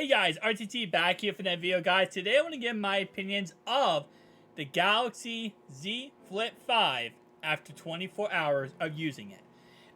Hey guys, RTT back here for that video, guys. Today I want to give my opinions of the Galaxy Z Flip 5 after 24 hours of using it.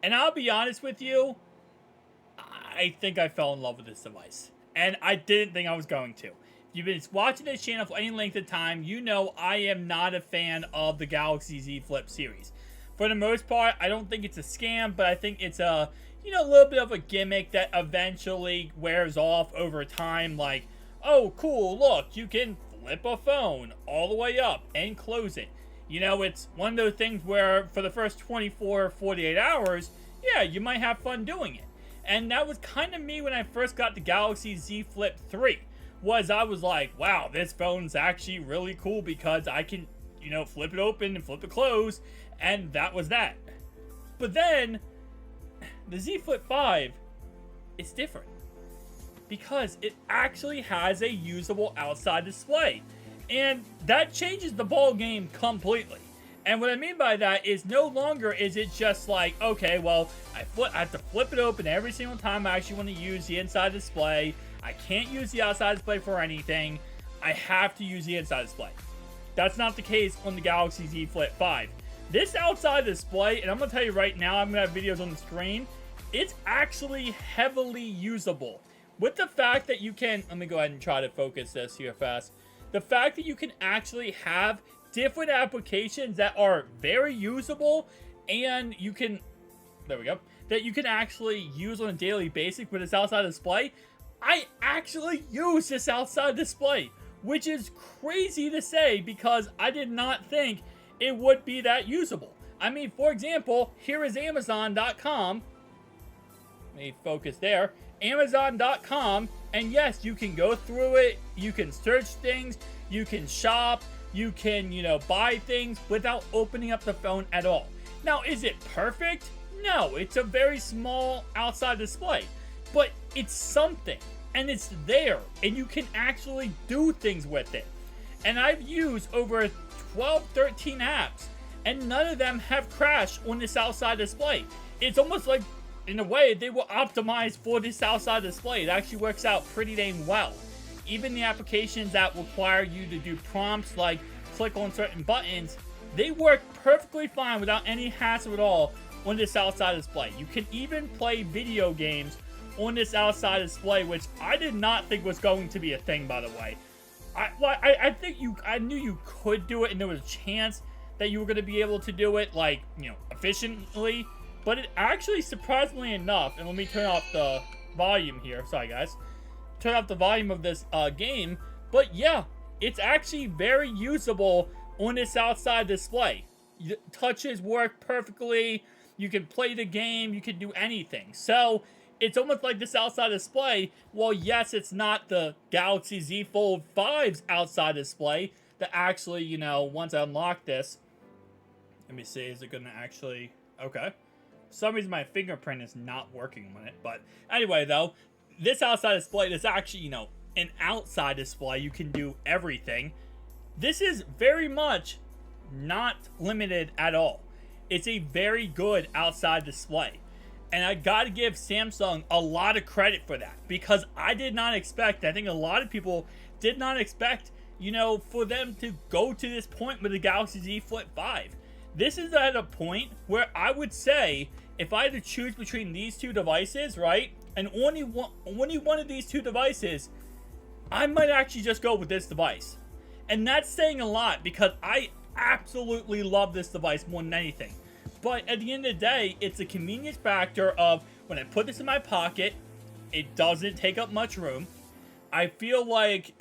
And I'll be honest with you, I think I fell in love with this device. And I didn't think I was going to. If you've been watching this channel for any length of time, you know I am not a fan of the Galaxy Z Flip series. For the most part, I don't think it's a scam, but I think it's a little bit of a gimmick that eventually wears off over time. Like, oh, cool, look, you can flip a phone all the way up and close it. You know, it's one of those things where for the first 24, 48 hours, yeah, you might have fun doing it. And that was kind of me when I first got the Galaxy Z Flip 3. I was like, wow, this phone's actually really cool because I can, flip it open and flip it closed. And that was that. But then the Z Flip 5 is different because it actually has a usable outside display, and that changes the ball game completely. And what I mean by that is no longer is it just like, okay, well, I have to flip it open every single time I actually want to use the inside display. I can't use the outside display for anything. I have to use the inside display. That's not the case on the Galaxy Z Flip 5. This outside display, and I'm going to tell you right now, I'm going to have videos on the screen, it's actually heavily usable. With the fact that you can, let me go ahead and try to focus this here fast. The fact that you can actually have different applications that are very usable and you can, there we go, that you can actually use on a daily basis with this outside display. I actually use this outside display, which is crazy to say because I did not think it would be that usable. I mean, for example, here is Amazon.com. Let me focus there. Amazon.com, and yes, you can go through it. You can search things. You can shop. You can, buy things without opening up the phone at all. Now, is it perfect? No, it's a very small outside display, but it's something, and it's there, and you can actually do things with it. And I've used over 12, 13 apps, and none of them have crashed on this outside display. It's almost like, in a way, they were optimized for this outside display. It actually works out pretty dang well. Even the applications that require you to do prompts like click on certain buttons, they work perfectly fine without any hassle at all on this outside display. You can even play video games on this outside display, which I did not think was going to be a thing, by the way. I knew you could do it, and there was a chance that you were going to be able to do it, like, efficiently. But it actually, surprisingly enough, and let me turn off the volume here. Sorry, guys. Turn off the volume of this game. But yeah, it's actually very usable on this outside display. Touches work perfectly. You can play the game. You can do anything. So it's almost like this outside display, well, yes, it's not the Galaxy Z Fold 5's outside display that actually, once I unlock this, let me see, is it going to actually, okay. For some reason, my fingerprint is not working on it, but anyway, though, this outside display is actually, an outside display. You can do everything. This is very much not limited at all. It's a very good outside display. And I gotta give Samsung a lot of credit for that because I did not expect, I think a lot of people did not expect, for them to go to this point with the Galaxy Z Flip 5. This is at a point where I would say if I had to choose between these two devices, right, and only one of these two devices, I might actually just go with this device. And that's saying a lot because I absolutely love this device more than anything. But at the end of the day, it's a convenience factor of when I put this in my pocket, it doesn't take up much room. I just feel like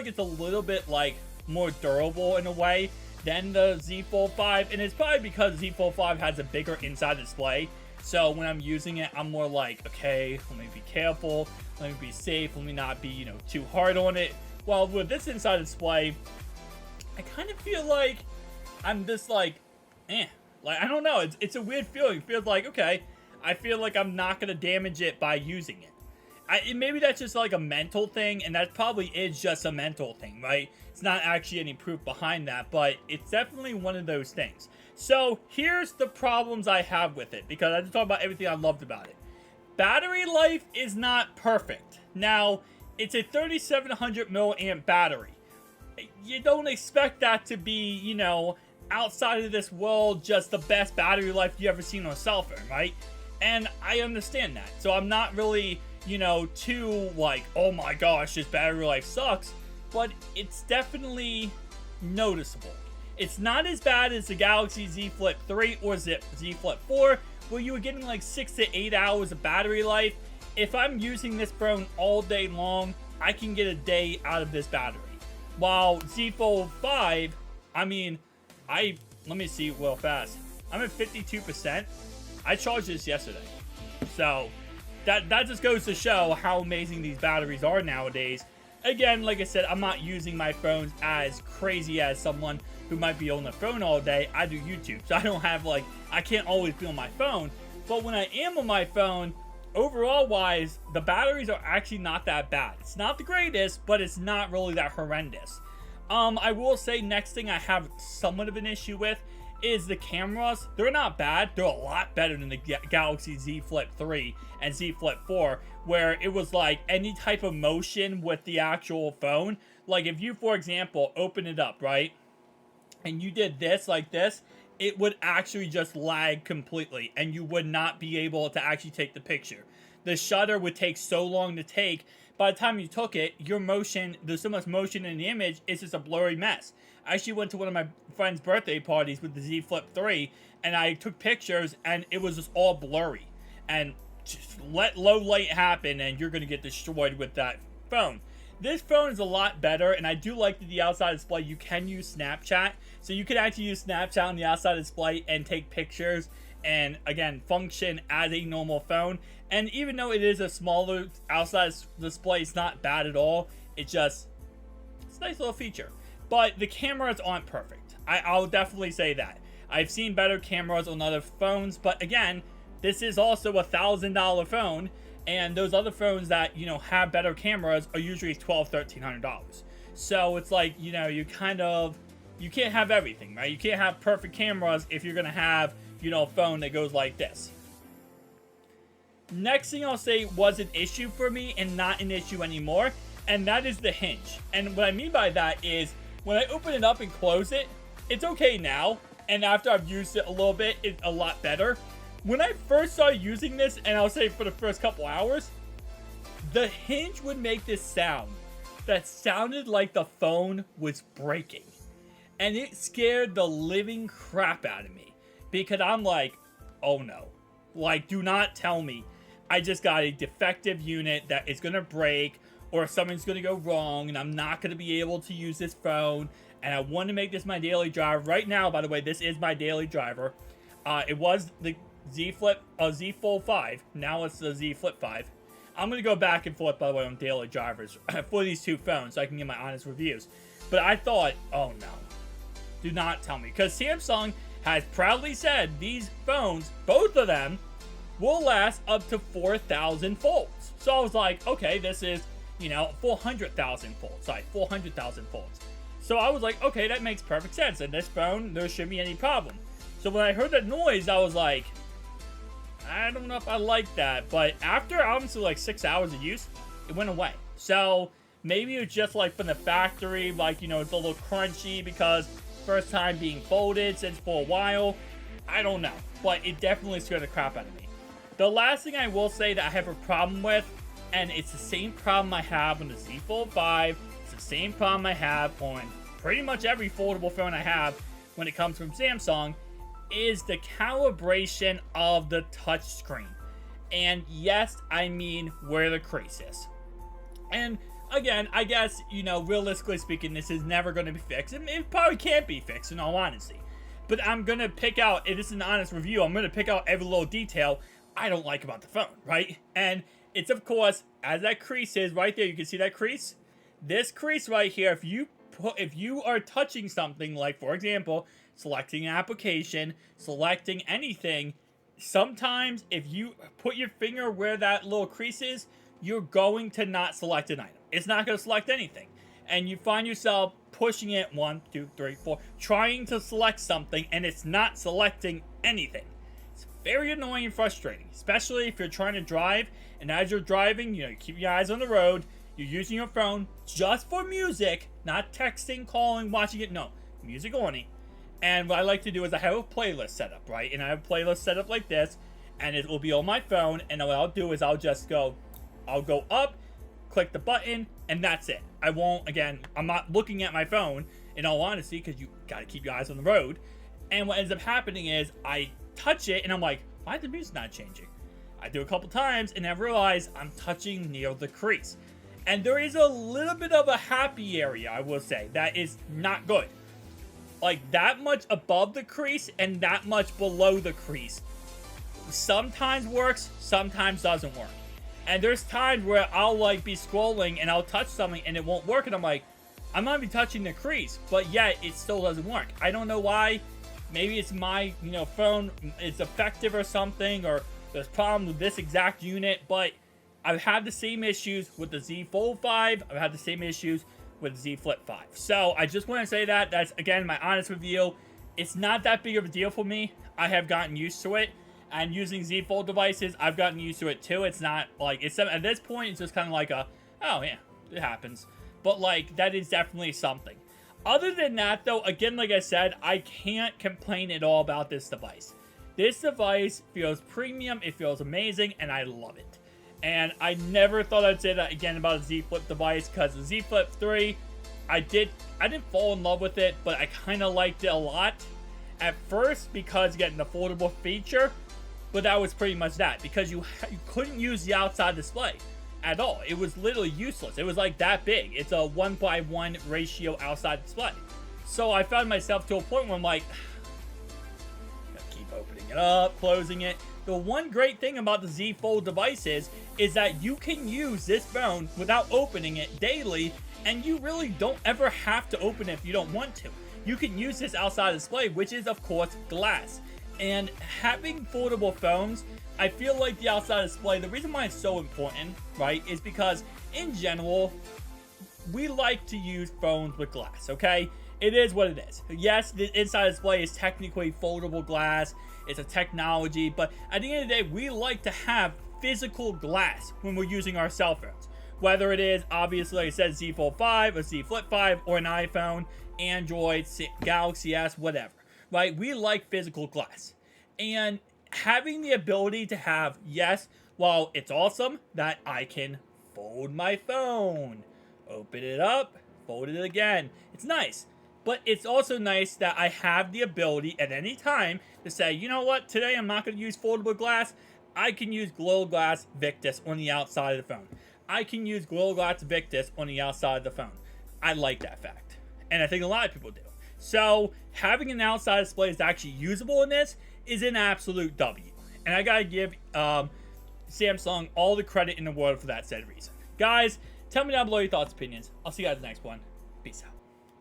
it's a little bit like more durable in a way than the Z Fold 5. And it's probably because Z Fold 5 has a bigger inside display. So when I'm using it, I'm more like, okay, let me be careful. Let me be safe. Let me not be, too hard on it. Well, with this inside display, I kind of feel like I'm just like, Like, I don't know. It's a weird feeling. It feels like, okay, I feel like I'm not going to damage it by using it. Maybe that's just like a mental thing, and that probably is just a mental thing, right? It's not actually any proof behind that, but it's definitely one of those things. So here's the problems I have with it, because I just talked about everything I loved about it. Battery life is not perfect. Now, it's a 3700 milliamp battery. You don't expect that to be, you know, outside of this world, just the best battery life you ever seen on a cell phone, right? And I understand that. So I'm not really, you know, too like, oh my gosh, this battery life sucks. But it's definitely noticeable. It's not as bad as the Galaxy Z Flip 3 or Z Flip 4, where you were getting like 6 to 8 hours of battery life. If I'm using this phone all day long, I can get a day out of this battery. While Z Fold 5, I mean, let me see real fast. I'm at 52%. I charged this yesterday. So, that just goes to show how amazing these batteries are nowadays. Again, like I said, I'm not using my phones as crazy as someone who might be on the phone all day. I do YouTube, so I don't have like, I can't always be on my phone. But when I am on my phone, overall wise, the batteries are actually not that bad. It's not the greatest, but it's not really that horrendous. I will say next thing I have somewhat of an issue with is the cameras. They're not bad. They're a lot better than the Galaxy Z Flip 3 and Z Flip 4, where it was like any type of motion with the actual phone. Like if you, for example, open it up, right? And you did this like this, it would actually just lag completely and you would not be able to actually take the picture. The shutter would take so long to take. By the time you took it, your motion, there's so much motion in the image, it's just a blurry mess. I actually went to one of my friend's birthday parties with the Z Flip 3 and I took pictures and it was just all blurry. And just let low light happen and you're going to get destroyed with that phone. This phone is a lot better, and I do like that the outside display, you can use Snapchat. So you can actually use Snapchat on the outside display and take pictures and, again, function as a normal phone. And even though it is a smaller outside display, it's not bad at all. It's a nice little feature. But the cameras aren't perfect. I'll definitely say that. I've seen better cameras on other phones, but again, this is also a $1,000 phone. And those other phones that, you know, have better cameras are usually $1,200, $1,300. So it's like, you know, you can't have everything, right? You can't have perfect cameras if you're going to have, you know, a phone that goes like this. Next thing I'll say was an issue for me and not an issue anymore, and that is the hinge. And what I mean by that is when I open it up and close it, it's okay now. And after I've used it a little bit, it's a lot better. When I first started using this, and I'll say for the first couple hours, the hinge would make this sound that sounded like the phone was breaking. And it scared the living crap out of me. Because I'm like, oh no. Like, do not tell me I just got a defective unit that is going to break, or something's going to go wrong, and I'm not going to be able to use this phone. And I want to make this my daily driver. Right now, by the way, this is my daily driver. It was the Z Fold 5. Now it's the Z Flip 5. I'm going to go back and forth, by the way, on daily drivers for these two phones so I can get my honest reviews. But I thought, oh no. Do not tell me. Because Samsung has proudly said these phones, both of them, will last up to 4,000 folds. So I was like, okay, this is, you know, 400,000 folds. Sorry, 400,000 folds. So I was like, okay, that makes perfect sense. And this phone, there shouldn't be any problem. So when I heard that noise, I was like, I don't know if I like that. But after obviously like 6 hours of use, it went away. So maybe it's just like from the factory, like, you know, it's a little crunchy because first time being folded since for a while. I don't know. But it definitely scared the crap out of me. The last thing I will say that I have a problem with, and it's the same problem I have on the Z Fold 5, it's the same problem I have on pretty much every foldable phone I have when it comes from Samsung, is the calibration of the touchscreen. And yes, I mean where the crease is. And again, I guess, you know, realistically speaking, this is never going to be fixed. It probably can't be fixed, in all honesty. But I'm going to pick out, if this is an honest review, I'm going to pick out every little detail I don't like about the phone, right? And it's, of course, as that crease is right there, you can see that crease? This crease right here, if you are touching something, like, for example, selecting an application, selecting anything, sometimes if you put your finger where that little crease is, you're going to not select an item. It's not going to select anything. And you find yourself pushing it 1, 2, 3, 4, trying to select something, and it's not selecting anything. It's very annoying and frustrating, especially if you're trying to drive, and as you're driving, you know, you keep your eyes on the road, you're using your phone just for music, not texting, calling, watching it. No, music only. And what I like to do is I have a playlist set up, right? And I have a playlist set up like this, and it will be on my phone. And what I'll do is I'll go up, click the button, and that's it. I won't, again, I'm not looking at my phone in all honesty, because you got to keep your eyes on the road. And what ends up happening is I touch it and I'm like, why is the music not changing? I do a couple times and I realize I'm touching near the crease. And there is a little bit of a happy area, I will say, that is not good. Like that much above the crease and that much below the crease sometimes works, sometimes doesn't work. And there's times where I'll like be scrolling and I'll touch something and it won't work, and I'm like, I'm not even touching the crease, but yet it still doesn't work. I don't know why. Maybe it's my, phone is effective or something, or there's problems with this exact unit, but I've had the same issues with the Z Fold 5. I've had the same issues with the Z Flip 5. So I just want to say that. That's, again, my honest review. It's not that big of a deal for me. I have gotten used to it. And using Z Fold devices, I've gotten used to it too. It's not like, at this point, it's just kind of like oh yeah, it happens. But like, that is definitely something. Other than that though, again, like I said, I can't complain at all about this device. This device feels premium, it feels amazing, and I love it. And I never thought I'd say that again about a Z Flip device, because the Z Flip 3, I didn't fall in love with it, but I kind of liked it a lot. At first, because getting the foldable feature, but that was pretty much that, because you couldn't use the outside display at all. It was literally useless. It was like that big. It's a 1:1 ratio outside display. So I found myself to a point where I'm like, gotta keep opening it up, closing it. The one great thing about the Z Fold devices is that you can use this phone without opening it daily, and you really don't ever have to open it if you don't want to. You can use this outside display, which is of course glass. And having foldable phones, I feel like the outside display, the reason why it's so important, right, is because in general, we like to use phones with glass, okay? It is what it is. Yes, the inside display is technically foldable glass. It's a technology, but at the end of the day, we like to have physical glass when we're using our cell phones. Whether it is, obviously, like I said, Z Fold 5, a Z Flip 5, or an iPhone, Android, Galaxy S, whatever. Right? We like physical glass. And having the ability to have, yes, while it's awesome that I can fold my phone, open it up, fold it again. It's nice. But it's also nice that I have the ability at any time to say, you know what, today I'm not going to use foldable glass. I can use Gorilla Glass Victus on the outside of the phone. I can use Gorilla Glass Victus on the outside of the phone. I like that fact. And I think a lot of people do. So having an outside display that's actually usable in this is an absolute W. And I gotta give Samsung all the credit in the world for that said reason. Guys, tell me down below your thoughts and opinions. I'll see you guys in the next one. Peace out.